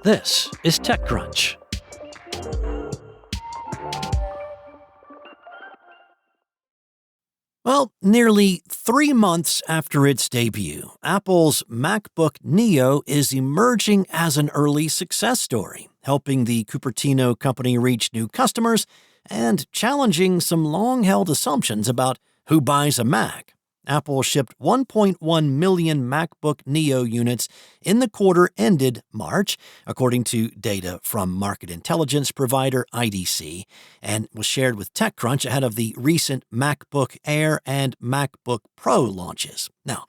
This is TechCrunch. Well, nearly 3 months after its debut, Apple's MacBook Neo is emerging as an early success story, helping the Cupertino company reach new customers and challenging some long-held assumptions about who buys a Mac. Apple shipped 1.1 million MacBook Neo units in the quarter ended March, according to data from market intelligence provider IDC, and was shared with TechCrunch ahead of the recent MacBook Air and MacBook Pro launches. Now,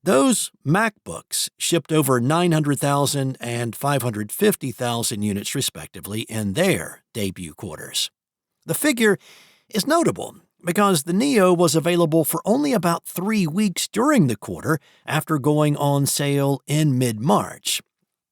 those MacBooks shipped over 900,000 and 550,000 units respectively in their debut quarters. The figure is notable because the Neo was available for only about 3 weeks during the quarter after going on sale in mid-March.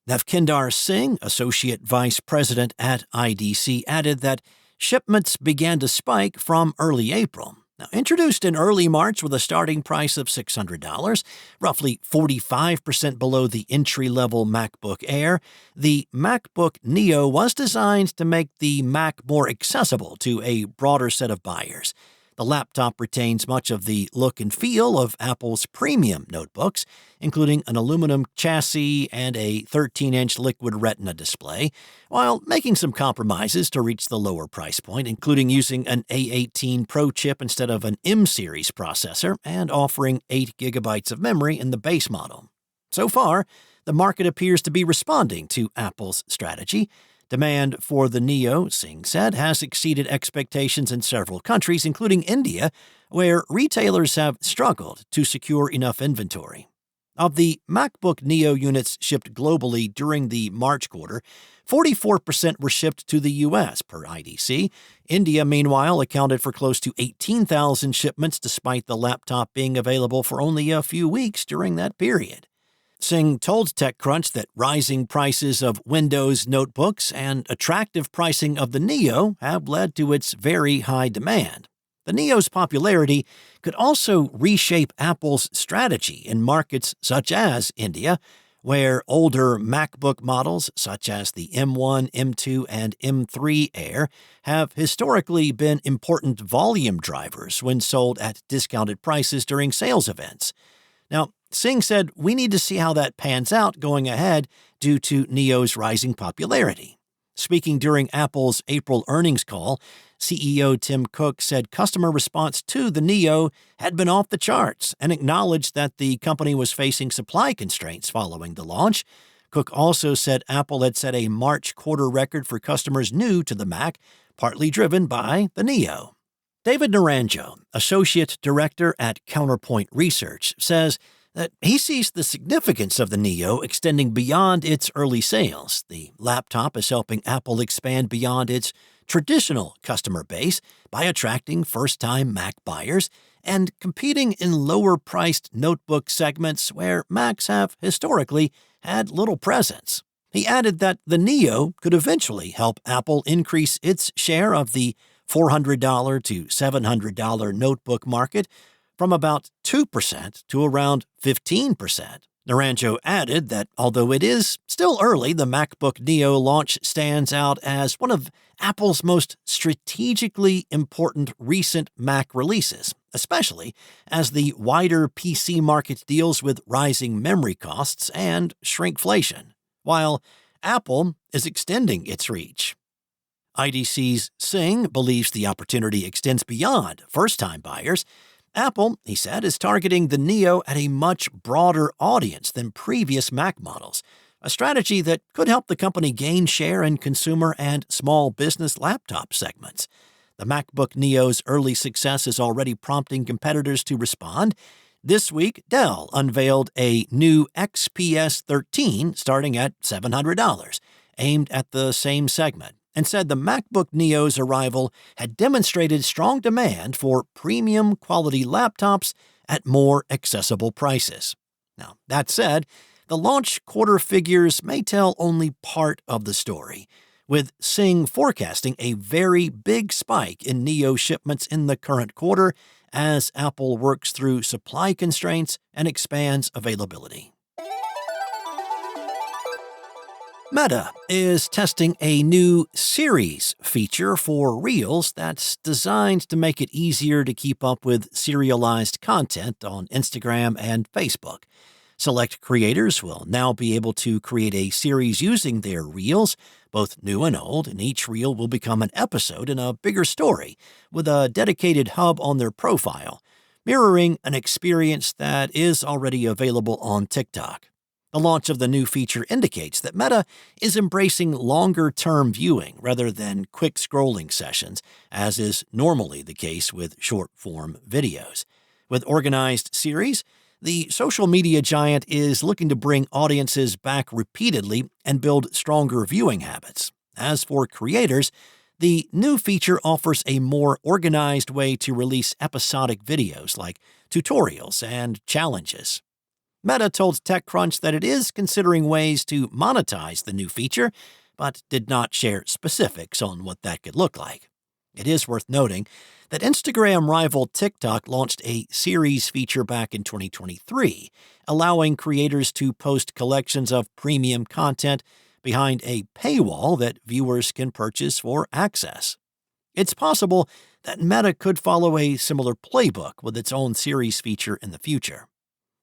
Navkinder Singh, Associate Vice President at IDC, added that shipments began to spike from early April. Now, introduced in early March with a starting price of $600, roughly 45% below the entry-level MacBook Air, the MacBook Neo was designed to make the Mac more accessible to a broader set of buyers. The laptop retains much of the look and feel of Apple's premium notebooks, including an aluminum chassis and a 13-inch liquid retina display, while making some compromises to reach the lower price point, including using an A18 Pro chip instead of an M-series processor and offering 8 gigabytes of memory in the base model. So far, the market appears to be responding to Apple's strategy. Demand for the Neo, Singh said, has exceeded expectations in several countries, including India, where retailers have struggled to secure enough inventory. Of the MacBook Neo units shipped globally during the March quarter, 44% were shipped to the U.S., per IDC. India, meanwhile, accounted for close to 18,000 shipments, despite the laptop being available for only a few weeks during that period. Singh told TechCrunch that rising prices of Windows notebooks and attractive pricing of the Neo have led to its very high demand. The Neo's popularity could also reshape Apple's strategy in markets such as India, where older MacBook models such as the M1, M2, and M3 Air have historically been important volume drivers when sold at discounted prices during sales events. Now, Singh said, "We need to see how that pans out going ahead due to Neo's rising popularity." Speaking during Apple's April earnings call, CEO Tim Cook said customer response to the Neo had been off the charts and acknowledged that the company was facing supply constraints following the launch. Cook also said Apple had set a March quarter record for customers new to the Mac, partly driven by the Neo. David Naranjo, Associate Director at Counterpoint Research, says that he sees the significance of the Neo extending beyond its early sales. The laptop is helping Apple expand beyond its traditional customer base by attracting first-time Mac buyers and competing in lower-priced notebook segments where Macs have historically had little presence. He added that the Neo could eventually help Apple increase its share of the $400 to $700 notebook market from about 2% to around 15%. Naranjo added that although it is still early, the MacBook Neo launch stands out as one of Apple's most strategically important recent Mac releases, especially as the wider PC market deals with rising memory costs and shrinkflation, while Apple is extending its reach. IDC's Singh believes the opportunity extends beyond first-time buyers. Apple, he said, is targeting the Neo at a much broader audience than previous Mac models, a strategy that could help the company gain share in consumer and small business laptop segments. The MacBook Neo's early success is already prompting competitors to respond. This week, Dell unveiled a new XPS 13 starting at $700, aimed at the same segment, and said the MacBook Neo's arrival had demonstrated strong demand for premium quality laptops at more accessible prices. Now, that said, the launch quarter figures may tell only part of the story, with Singh forecasting a very big spike in Neo shipments in the current quarter as Apple works through supply constraints and expands availability. Meta is testing a new series feature for Reels that's designed to make it easier to keep up with serialized content on Instagram and Facebook. Select creators will now be able to create a series using their Reels, both new and old, and each Reel will become an episode in a bigger story, with a dedicated hub on their profile, mirroring an experience that is already available on TikTok. The launch of the new feature indicates that Meta is embracing longer-term viewing rather than quick scrolling sessions, as is normally the case with short-form videos. With organized series, the social media giant is looking to bring audiences back repeatedly and build stronger viewing habits. As for creators, the new feature offers a more organized way to release episodic videos like tutorials and challenges. Meta told TechCrunch that it is considering ways to monetize the new feature, but did not share specifics on what that could look like. It is worth noting that Instagram rival TikTok launched a series feature back in 2023, allowing creators to post collections of premium content behind a paywall that viewers can purchase for access. It's possible that Meta could follow a similar playbook with its own series feature in the future.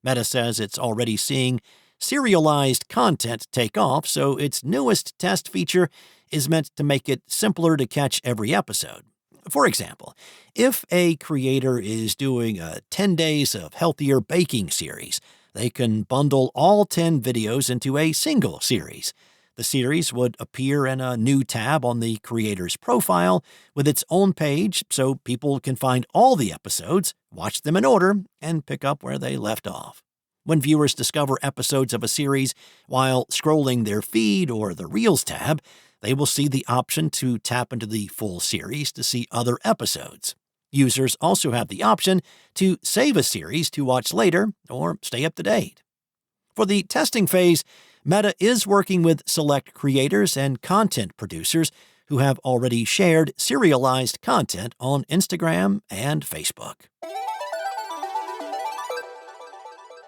Meta says it's already seeing serialized content take off, so its newest test feature is meant to make it simpler to catch every episode. For example, if a creator is doing a 10 Days of Healthier Baking series, they can bundle all 10 videos into a single series. The series would appear in a new tab on the creator's profile with its own page so people can find all the episodes, watch them in order, and pick up where they left off. When viewers discover episodes of a series while scrolling their feed or the Reels tab, they will see the option to tap into the full series to see other episodes. Users also have the option to save a series to watch later or stay up to date. For the testing phase, Meta is working with select creators and content producers who have already shared serialized content on Instagram and Facebook.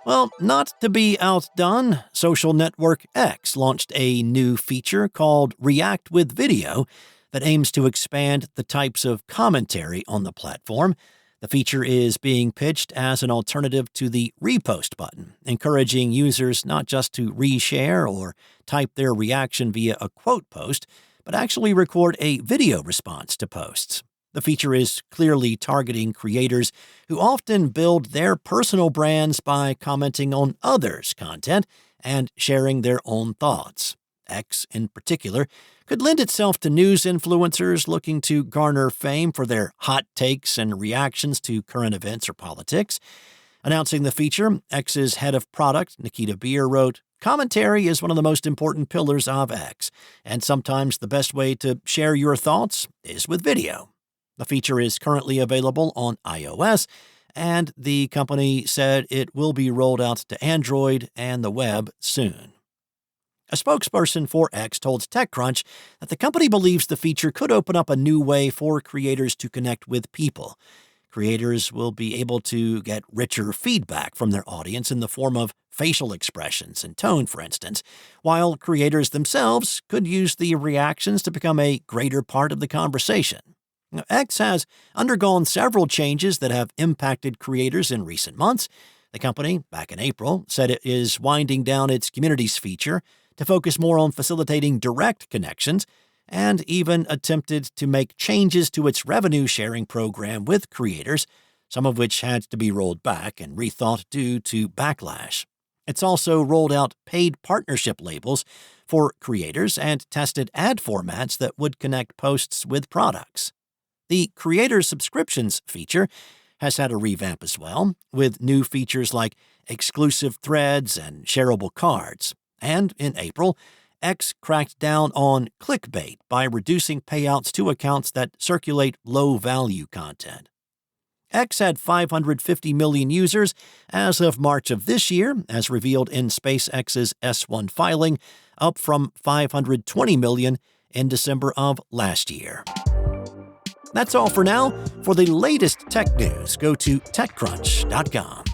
Well, not to be outdone, social network X launched a new feature called React with Video that aims to expand the types of commentary on the platform. The feature is being pitched as an alternative to the repost button, encouraging users not just to reshare or type their reaction via a quote post, but actually record a video response to posts. The feature is clearly targeting creators who often build their personal brands by commenting on others' content and sharing their own thoughts. X, in particular, could lend itself to news influencers looking to garner fame for their hot takes and reactions to current events or politics. Announcing the feature, X's head of product, Nikita Beer, wrote, "Commentary is one of the most important pillars of X, and sometimes the best way to share your thoughts is with video." The feature is currently available on iOS, and the company said it will be rolled out to Android and the web soon. A spokesperson for X told TechCrunch that the company believes the feature could open up a new way for creators to connect with people. Creators will be able to get richer feedback from their audience in the form of facial expressions and tone, for instance, while creators themselves could use the reactions to become a greater part of the conversation. Now, X has undergone several changes that have impacted creators in recent months. The company, back in April, said it is winding down its communities feature to focus more on facilitating direct connections, and even attempted to make changes to its revenue-sharing program with creators, some of which had to be rolled back and rethought due to backlash. It's also rolled out paid partnership labels for creators and tested ad formats that would connect posts with products. The Creator Subscriptions feature has had a revamp as well, with new features like exclusive threads and shareable cards. And in April, X cracked down on clickbait by reducing payouts to accounts that circulate low-value content. X had 550 million users as of March of this year, as revealed in SpaceX's S1 filing, up from 520 million in December of last year. That's all for now. For the latest tech news, go to TechCrunch.com.